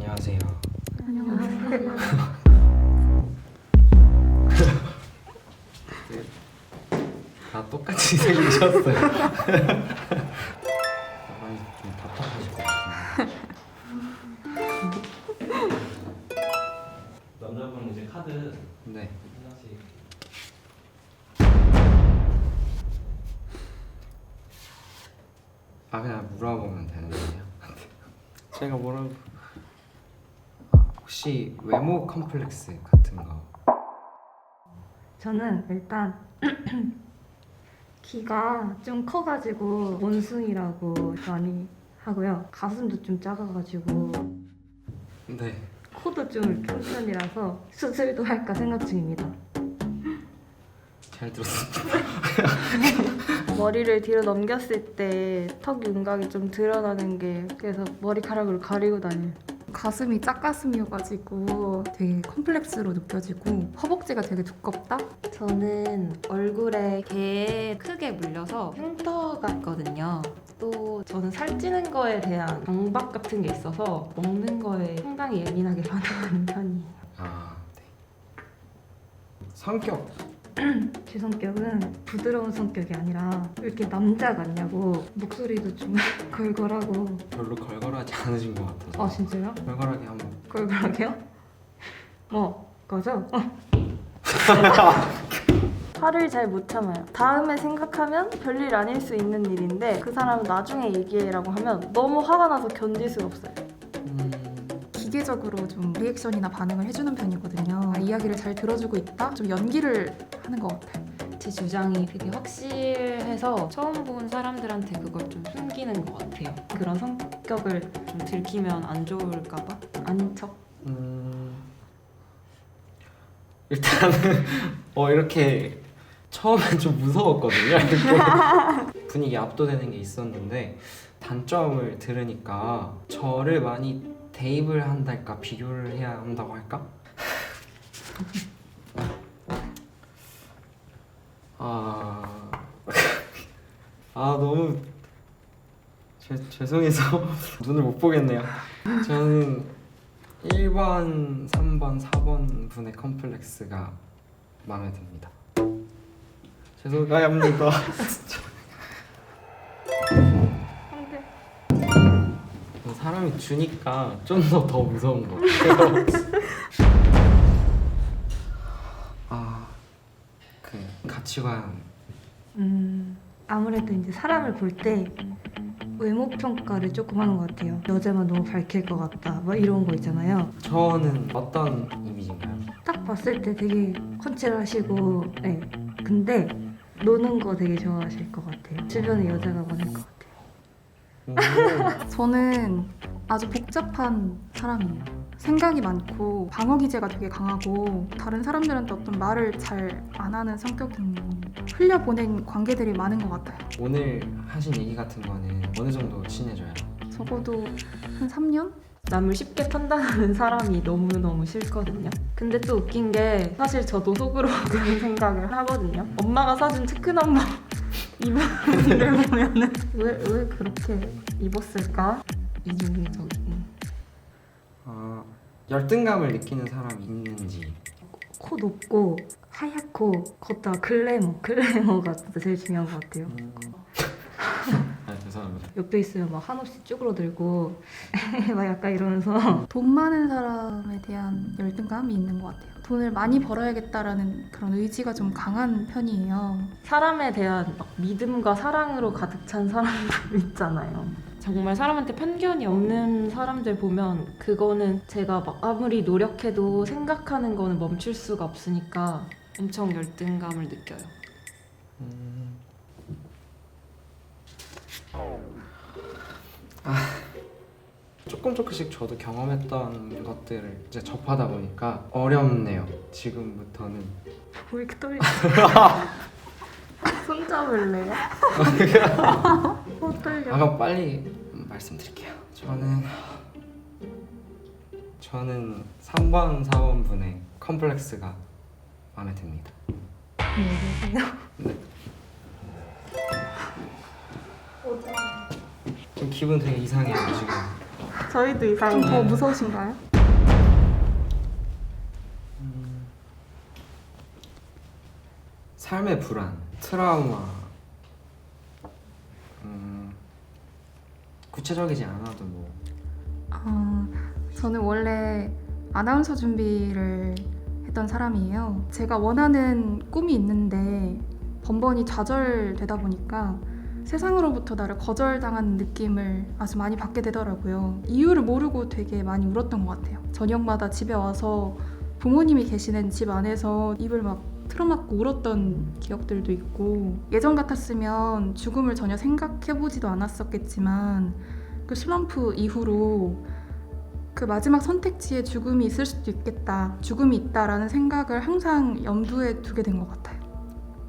안녕하세요. 안녕하세요. 다 똑같이 생기셨어요. 많이 좀 답답하실 것 같은데. 남자분 이제 카드 네. 하나씩. 그냥 물어보면 되는 거예요? 제가 뭐라고? 혹시 외모 컴플렉스 같은 거? 저는 일단 키가 좀 커가지고 원숭이라고 많이 하고요. 가슴도 좀 작아가지고 네. 코도 좀 큰 편이라서 수술도 할까 생각 중입니다. 잘 들었습니다. 머리를 뒤로 넘겼을 때 턱 윤곽이 좀 드러나는 게 그래서 머리카락으로 가리고 다녀요. 가슴이 짝가슴이어가지고 되게 컴플렉스로 느껴지고 허벅지가 되게 두껍다? 저는 얼굴에 게 크게 물려서 흉터가 있거든요. 또 저는 살찌는 거에 대한 강박 같은 게 있어서 먹는 거에 상당히 예민하게 반응하는 편이에요. 네. 성격. 제 성격은 부드러운 성격이 아니라 왜 이렇게 남자 같냐고 목소리도 좀 걸걸하고. 별로 걸걸하지 않으신 것 같아서. 아 진짜요? 걸걸하게 한번. 걸걸하게요? 거죠? 화를 잘 못 참아요. 다음에 생각하면 별일 아닐 수 있는 일인데 그 사람은 나중에 얘기해라고 하면 너무 화가 나서 견딜 수가 없어요. 기계적으로 좀 리액션이나 반응을 해주는 편이거든요. 이야기를 잘 들어주고 있다? 좀 연기를 하는 것 같아요. 제 주장이 되게 확실해서 처음 본 사람들한테 그걸 좀 숨기는 것 같아요. 그런 성격을 좀 들키면 안 좋을까 봐 아닌 척. 일단은 이렇게 처음엔 좀 무서웠거든요. 이렇게 분위기 압도되는 게 있었는데 단점을 들으니까 저를 많이 대입을 한달까 비교를 해야 한다고 할까? 너무 죄송해서 눈을 못 보겠네요. 저는 1번, 3번, 4번 분의 컴플렉스가 마음에 듭니다. 죄송합니다. 사람이 주니까 좀 더 무서운 것 같아요. 그 가치관. 아무래도 이제 사람을 볼 때 외모 평가를 조금 하는 것 같아요. 여자만 너무 밝힐 것 같다, 막 이런 거 있잖아요. 저는 어떤 이미지인가요? 딱 봤을 때 되게 컨칠하시고, 네. 근데 노는 거 되게 좋아하실 것 같아요. 주변에 여자가 많을 것 같아요. 저는 아주 복잡한 사람이에요. 생각이 많고 방어 기제가 되게 강하고 다른 사람들한테 어떤 말을 잘 안 하는 성격인 흘려보낸 관계들이 많은 것 같아요. 오늘 하신 얘기 같은 거는 어느 정도 친해져요? 적어도 한 3년? 남을 쉽게 판단하는 사람이 너무너무 싫거든요. 근데 또 웃긴 게 사실 저도 속으로 그런 생각을 하거든요. 엄마가 사준 체크넘버 입은 옷을 보면은 왜 그렇게 입었을까? 이중적인. 열등감을 느끼는 사람이 있는지. 코 높고 하얗고 걷다가 글래머가 진짜 제일 중요한 것 같아요. 죄송합니다. 옆에 있으면 막 한없이 쭈그러들고 막 약간 이러면서 돈 많은 사람에 대한 열등감이 있는 것 같아요. 돈을 많이 벌어야겠다라는 그런 의지가 좀 강한 편이에요. 사람에 대한 막 믿음과 사랑으로 가득 찬 사람들 있잖아요. 정말 사람한테 편견이 없는 사람들 보면 그거는 제가 막 아무리 노력해도 생각하는 거는 멈출 수가 없으니까 엄청 열등감을 느껴요. 조금씩 저도 경험했던 것들을 이제 접하다 보니까 어렵네요. 지금부터는. 왜 이렇게 떨리지? 손 잡을래요? 그럼 빨리 말씀드릴게요. 저는 3번, 4번 분의 컴플렉스가 마음에 듭니다. 네. 좀 기분 되게 이상해요 지금. 저희도 좀 이상해요. 더 무서우신가요? 삶의 불안, 트라우마. 구체적이지 않아도 뭐. 저는 원래 아나운서 준비를 했던 사람이에요. 제가 원하는 꿈이 있는데 번번이 좌절되다 보니까 세상으로부터 나를 거절당하는 느낌을 아주 많이 받게 되더라고요. 이유를 모르고 되게 많이 울었던 것 같아요. 저녁마다 집에 와서 부모님이 계시는 집 안에서 입을 막 틀어막고 울었던 기억들도 있고, 예전 같았으면 죽음을 전혀 생각해보지도 않았었겠지만 그 슬럼프 이후로 그 마지막 선택지에 죽음이 있을 수도 있겠다, 죽음이 있다라는 생각을 항상 염두에 두게 된 것 같아요.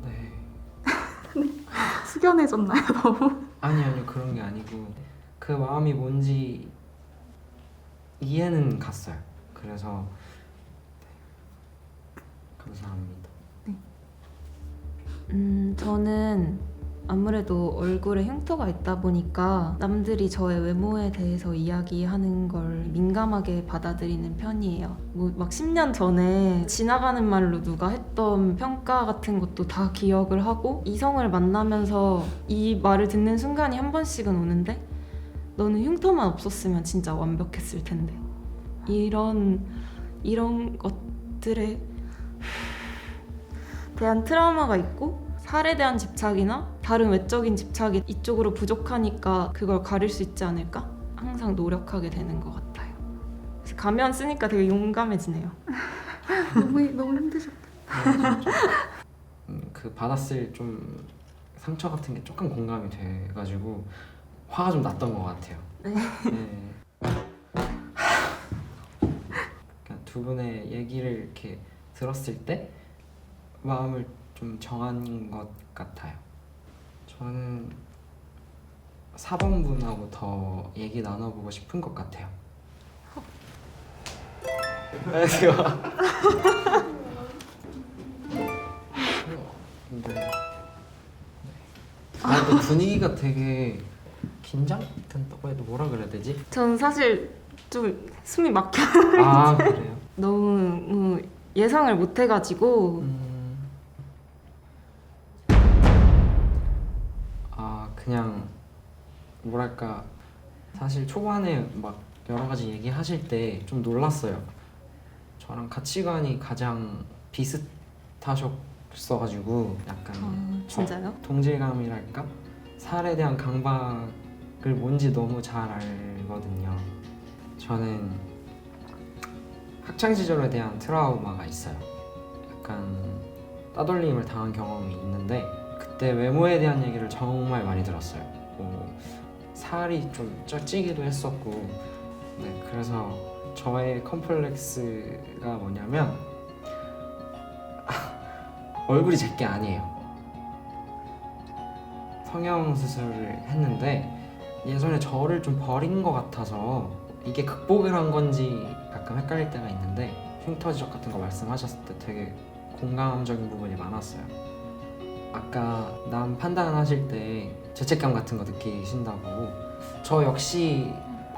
네. 숙연해졌나요, 너무? 아니요, 그런 게 아니고 그 마음이 뭔지 이해는 갔어요. 그래서 네. 감사합니다. 저는 아무래도 얼굴에 흉터가 있다 보니까 남들이 저의 외모에 대해서 이야기하는 걸 민감하게 받아들이는 편이에요. 뭐 막 10년 전에 지나가는 말로 누가 했던 평가 같은 것도 다 기억을 하고, 이성을 만나면서 이 말을 듣는 순간이 한 번씩은 오는데, 너는 흉터만 없었으면 진짜 완벽했을 텐데, 이런 것들에 대한 트라우마가 있고, 살에 대한 집착이나 다른 외적인 집착이 이쪽으로 부족하니까 그걸 가릴 수 있지 않을까? 항상 노력하게 되는 것 같아요. 그래서 가면 쓰니까 되게 용감해지네요. 너무 힘드셨다. 그 받았을 좀 상처 같은 게 조금 공감이 돼가지고 화가 좀 났던 것 같아요. 네. 그러니까 두 분의 얘기를 이렇게 들었을 때 마음을 좀 정한 것 같아요. 저는 4번 분하고 더 얘기 나눠보고 싶은 것 같아요. 안녕하세요. 근데 또 분위기가 되게 긴장된다고 해도 뭐라 그래야 되지? 전 사실 좀 숨이 막혀. 아 그래요? 너무 예상을 못 해가지고 그냥 뭐랄까, 사실 초반에 막 여러 가지 얘기하실 때 좀 놀랐어요. 저랑 가치관이 가장 비슷하셨어가지고 약간 진짜요? 동질감이랄까? 살에 대한 강박을 뭔지 너무 잘 알거든요. 저는 학창 시절에 대한 트라우마가 있어요. 약간 따돌림을 당한 경험이 있는데, 그때 외모에 대한 얘기를 정말 많이 들었어요. 뭐 살이 좀 쪄찌기도 했었고, 네, 그래서 저의 컴플렉스가 뭐냐면 얼굴이 제 게 아니에요. 성형 수술을 했는데 예전에 저를 좀 버린 것 같아서 이게 극복을 한 건지 가끔 헷갈릴 때가 있는데, 흉터 지적 같은 거 말씀하셨을 때 되게 공감적인 부분이 많았어요. 아까 남 판단하실 때 죄책감 같은 거 느끼신다고, 저 역시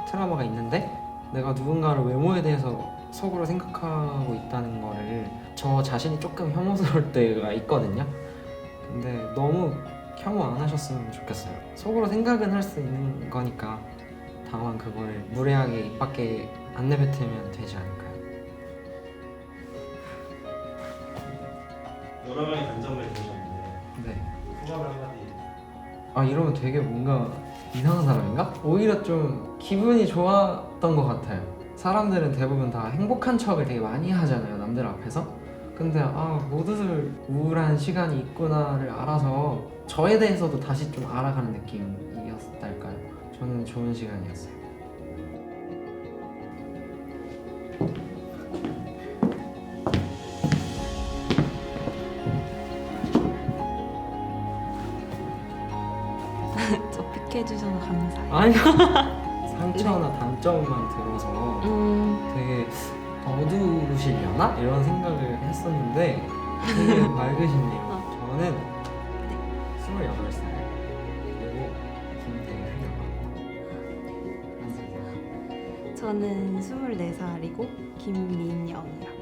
트라우마가 있는데 내가 누군가를 외모에 대해서 속으로 생각하고 있다는 거를 저 자신이 조금 혐오스러울 때가 있거든요. 근데 너무 혐오 안 하셨으면 좋겠어요. 속으로 생각은 할 수 있는 거니까 다만 그걸 무례하게 입 밖에 안 내뱉으면 되지 않을까요? 여러 명의 단점을 보셨는데 네. 소감을 한마디. 이러면 되게 뭔가 이상한 사람인가? 오히려 좀 기분이 좋았던 것 같아요. 사람들은 대부분 다 행복한 척을 되게 많이 하잖아요, 남들 앞에서. 근데 모두들 우울한 시간이 있구나를 알아서 저에 대해서도 다시 좀 알아가는 느낌이었달까요? 저는 좋은 시간이었어요. 저 픽해주셔서 감사해요. 아니 상처나 단점만 들어서 되게 어두우시려나? 이런 생각을 했었는데 되게 맑으시네요. 저는 28살 그리고 김대휘라고 합니다. 저는 24살이고 김민영이요.